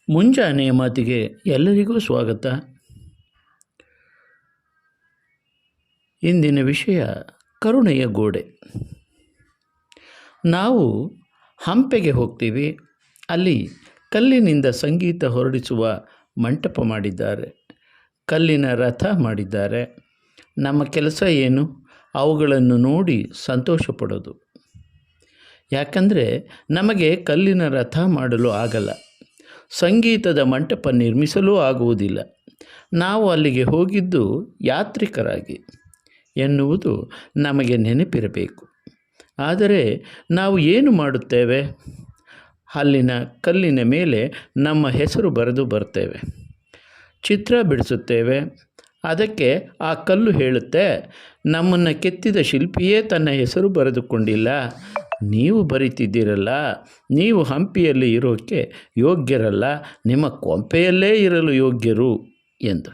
ಮುಂಜಾನೆಯ ಮಾತಿಗೆ ಎಲ್ಲರಿಗೂ ಸ್ವಾಗತ. ಇಂದಿನ ವಿಷಯ ಕರುಣೆಯ ಗೋಡೆ. ನಾವು ಹಂಪೆಗೆ ಹೋಗ್ತೀವಿ. ಅಲ್ಲಿ ಕಲ್ಲಿನಿಂದ ಸಂಗೀತ ಹೊರಡಿಸುವ ಮಂಟಪ ಮಾಡಿದ್ದಾರೆ, ಕಲ್ಲಿನ ರಥ ಮಾಡಿದ್ದಾರೆ. ನಮ್ಮ ಕೆಲಸ ಏನು? ಅವುಗಳನ್ನು ನೋಡಿ ಸಂತೋಷ ಪಡೋದು. ಯಾಕಂದರೆ ನಮಗೆ ಕಲ್ಲಿನ ರಥ ಮಾಡಲು ಆಗಲ್ಲ, ಸಂಗೀತದ ಮಂಟಪ ನಿರ್ಮಿಸಲೂ ಆಗುವುದಿಲ್ಲ. ನಾವು ಅಲ್ಲಿಗೆ ಹೋಗಿದ್ದು ಯಾತ್ರಿಕರಾಗಿ ಎನ್ನುವುದು ನಮಗೆ ನೆನಪಿರಬೇಕು. ಆದರೆ ನಾವು ಏನು ಮಾಡುತ್ತೇವೆ? ಅಲ್ಲಿನ ಕಲ್ಲಿನ ಮೇಲೆ ನಮ್ಮ ಹೆಸರು ಬರೆದು ಬರ್ತೇವೆ, ಚಿತ್ರ ಬಿಡಿಸುತ್ತೇವೆ. ಅದಕ್ಕೆ ಆ ಕಲ್ಲು ಹೇಳುತ್ತೆ, ನಮ್ಮನ್ನು ಕೆತ್ತಿದ ಶಿಲ್ಪಿಯೇ ತನ್ನ ಹೆಸರು ಬರೆದುಕೊಂಡಿಲ್ಲ, ನೀವು ಬರೀತಿದ್ದೀರಲ್ಲ, ನೀವು ಹಂಪಿಯಲ್ಲಿ ಇರೋಕ್ಕೆ ಯೋಗ್ಯರಲ್ಲ, ನಿಮ್ಮ ಕೊಂಪೆಯಲ್ಲೇ ಇರಲು ಯೋಗ್ಯರು ಎಂದು.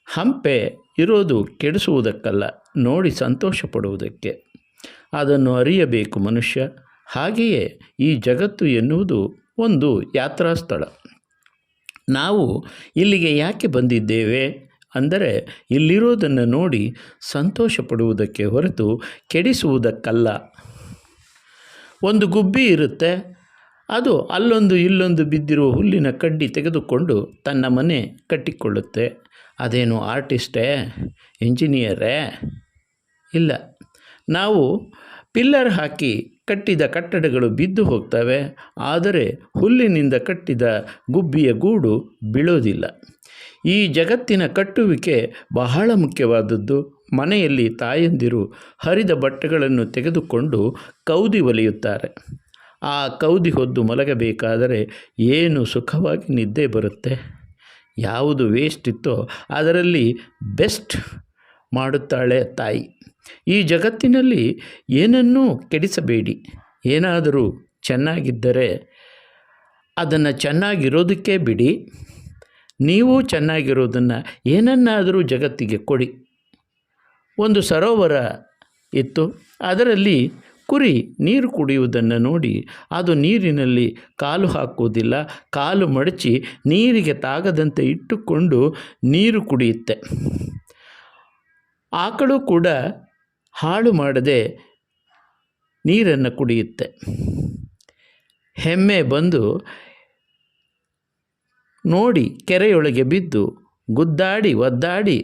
ಹಂಪೆ ಇರೋದು ಕೆಡಿಸುವುದಕ್ಕಲ್ಲ, ನೋಡಿ ಸಂತೋಷ ಪಡುವುದಕ್ಕೆ. ಅದನ್ನು ಅರಿಯಬೇಕು ಮನುಷ್ಯ. ಹಾಗೆಯೇ ಈ ಜಗತ್ತು ಎನ್ನುವುದು ಒಂದು ಯಾತ್ರಾ ಸ್ಥಳ. ನಾವು ಇಲ್ಲಿಗೆ ಯಾಕೆ ಬಂದಿದ್ದೇವೆ ಅಂದರೆ ಇಲ್ಲಿರೋದನ್ನು ನೋಡಿ ಸಂತೋಷ ಪಡುವುದಕ್ಕೆ ಹೊರತು ಕೆಡಿಸುವುದಕ್ಕಲ್ಲ. ಒಂದು ಗುಬ್ಬಿ ಇರುತ್ತೆ, ಅದು ಅಲ್ಲೊಂದು ಇಲ್ಲೊಂದು ಬಿದ್ದಿರುವ ಹುಲ್ಲಿನ ಕಡ್ಡಿ ತೆಗೆದುಕೊಂಡು ತನ್ನ ಮನೆ ಕಟ್ಟಿಕೊಳ್ಳುತ್ತೆ. ಅದೇನು ಆರ್ಟಿಸ್ಟೇ, ಇಂಜಿನಿಯರೇ? ಇಲ್ಲ. ನಾವು ಪಿಲ್ಲರ್ ಹಾಕಿ ಕಟ್ಟಿದ ಕಟ್ಟಡಗಳು ಬಿದ್ದು ಹೋಗ್ತವೆ, ಆದರೆ ಹುಲ್ಲಿನಿಂದ ಕಟ್ಟಿದ ಗುಬ್ಬಿಯ ಗೂಡು ಬೀಳೋದಿಲ್ಲ. ಈ ಜಗತ್ತಿನ ಕಟ್ಟುವಿಕೆ ಬಹಳ ಮುಖ್ಯವಾದದ್ದು. ಮನೆಯಲ್ಲಿ ತಾಯಂದಿರು ಹರಿದ ಬಟ್ಟೆಗಳನ್ನು ತೆಗೆದುಕೊಂಡು ಕೌದಿ ಒಲೆಯುತ್ತಾರೆ. ಆ ಕೌದಿ ಹೊದ್ದು ಮಲಗಬೇಕಾದರೆ ಏನು ಸುಖವಾಗಿ ನಿದ್ದೆ ಬರುತ್ತೆ. ಯಾವುದು ವೇಸ್ಟ್ ಇತ್ತೋ ಅದರಲ್ಲಿ ಬೆಸ್ಟ್ ಮಾಡುತ್ತಾಳೆ ತಾಯಿ. ಈ ಜಗತ್ತಿನಲ್ಲಿ ಏನನ್ನೂ ಕೆಡಿಸಬೇಡಿ. ಏನಾದರೂ ಚೆನ್ನಾಗಿದ್ದರೆ ಅದನ್ನು ಚೆನ್ನಾಗಿರೋದಕ್ಕೆ ಬಿಡಿ. ನೀವು ಚೆನ್ನಾಗಿರೋದನ್ನು ಏನನ್ನಾದರೂ ಜಗತ್ತಿಗೆ ಕೊಡಿ. ಒಂದು ಸರೋವರ ಇತ್ತು, ಅದರಲ್ಲಿ ಕುರಿ ನೀರು ಕುಡಿಯುವುದನ್ನು ನೋಡಿ ಅದು ನೀರಿನಲ್ಲಿ ಕಾಲು ಹಾಕುವುದಿಲ್ಲ, ಕಾಲು ಮಡಚಿ ನೀರಿಗೆ ತಾಗದಂತೆ ಇಟ್ಟುಕೊಂಡು ನೀರು ಕುಡಿಯುತ್ತೆ. ಆಕಳು ಕೂಡ ಹಾಳು ಮಾಡದೆ ನೀರನ್ನು ಕುಡಿಯುತ್ತೆ. ಎಮ್ಮೆ ಬಂದು ನೋಡಿ ಕೆರೆಯೊಳಗೆ ಬಿದ್ದು ಗುದ್ದಾಡಿ ಒದ್ದಾಡಿ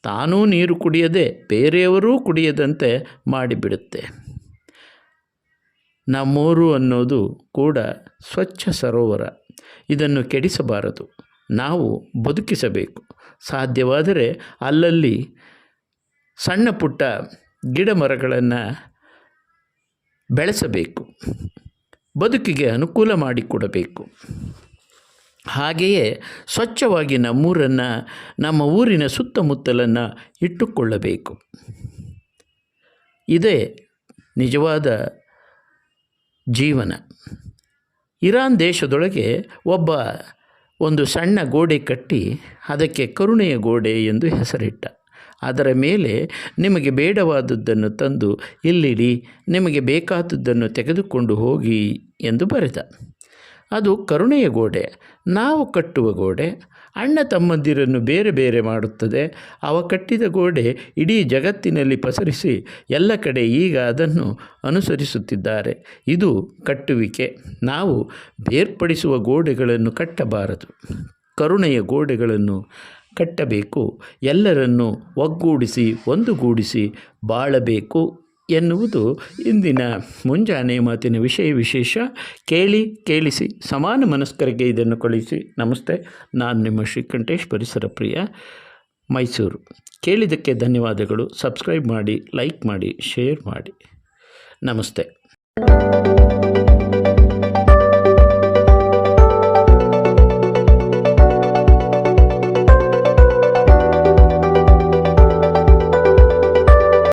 ತಾನೂ ನೀರು ಕುಡಿಯದೆ ಬೇರೆಯವರೂ ಕುಡಿಯದಂತೆ ಮಾಡಿಬಿಡುತ್ತೆ. ನಮ್ಮೂರು ಅನ್ನೋದು ಕೂಡ ಸ್ವಚ್ಛ ಸರೋವರ. ಇದನ್ನು ಕೆಡಿಸಬಾರದು, ನಾವು ಬದುಕಿಸಬೇಕು. ಸಾಧ್ಯವಾದರೆ ಅಲ್ಲಲ್ಲಿ ಸಣ್ಣ ಪುಟ್ಟ ಗಿಡ ಮರಗಳನ್ನು ಬೆಳೆಸಬೇಕು, ಬದುಕಿಗೆ ಅನುಕೂಲ ಮಾಡಿಕೊಡಬೇಕು. ಹಾಗೆಯೇ ಸ್ವಚ್ಛವಾಗಿ ನಮ್ಮೂರನ್ನು, ನಮ್ಮ ಊರಿನ ಸುತ್ತಮುತ್ತಲನ್ನು ಇಟ್ಟುಕೊಳ್ಳಬೇಕು. ಇದೇ ನಿಜವಾದ ಜೀವನ. ಇರಾನ್ ದೇಶದೊಳಗೆ ಒಂದು ಸಣ್ಣ ಗೋಡೆ ಕಟ್ಟಿ ಅದಕ್ಕೆ ಕರುಣೆಯ ಗೋಡೆ ಎಂದು ಹೆಸರಿಟ್ಟ. ಅದರ ಮೇಲೆ ನಿಮಗೆ ಬೇಡವಾದದ್ದನ್ನು ತಂದು ಇಲ್ಲಿಡಿ, ನಿಮಗೆ ಬೇಕಾದದ್ದನ್ನು ತೆಗೆದುಕೊಂಡು ಹೋಗಿ ಎಂದು ಬರೆದ. ಅದು ಕರುಣೆಯ ಗೋಡೆ. ನಾವು ಕಟ್ಟುವ ಗೋಡೆ ಅಣ್ಣ ತಮ್ಮಂದಿರನ್ನು ಬೇರೆ ಬೇರೆ ಮಾಡುತ್ತದೆ. ಅವ ಕಟ್ಟಿದ ಗೋಡೆ ಇಡೀ ಜಗತ್ತಿನಲ್ಲಿ ಪಸರಿಸಿ ಎಲ್ಲ ಕಡೆ ಈಗ ಅದನ್ನು ಅನುಸರಿಸುತ್ತಿದ್ದಾರೆ. ಇದು ಕಟ್ಟುವಿಕೆ. ನಾವು ಬೇರ್ಪಡಿಸುವ ಗೋಡೆಗಳನ್ನು ಕಟ್ಟಬಾರದು, ಕರುಣೆಯ ಗೋಡೆಗಳನ್ನು ಕಟ್ಟಬೇಕು. ಎಲ್ಲರನ್ನು ಒಗ್ಗೂಡಿಸಿ ಒಂದುಗೂಡಿಸಿ ಬಾಳಬೇಕು ಎನ್ನುವುದು ಇಂದಿನ ಮುಂಜಾನೆ ಮಾತಿನ ವಿಶೇಷ. ಕೇಳಿಸಿ ಸಮಾನ ಮನಸ್ಕರಿಗೆ ಇದನ್ನು ಕಳಿಸಿ. ನಮಸ್ತೆ, ನಾನು ನಿಮ್ಮ ಶ್ರೀಕಂಠೇಶ್, ಪರಿಸರ ಪ್ರಿಯ, ಮೈಸೂರು. ಕೇಳಿದ್ದಕ್ಕೆ ಧನ್ಯವಾದಗಳು. ಸಬ್ಸ್ಕ್ರೈಬ್ ಮಾಡಿ, ಲೈಕ್ ಮಾಡಿ, ಶೇರ್ ಮಾಡಿ. ನಮಸ್ತೆ.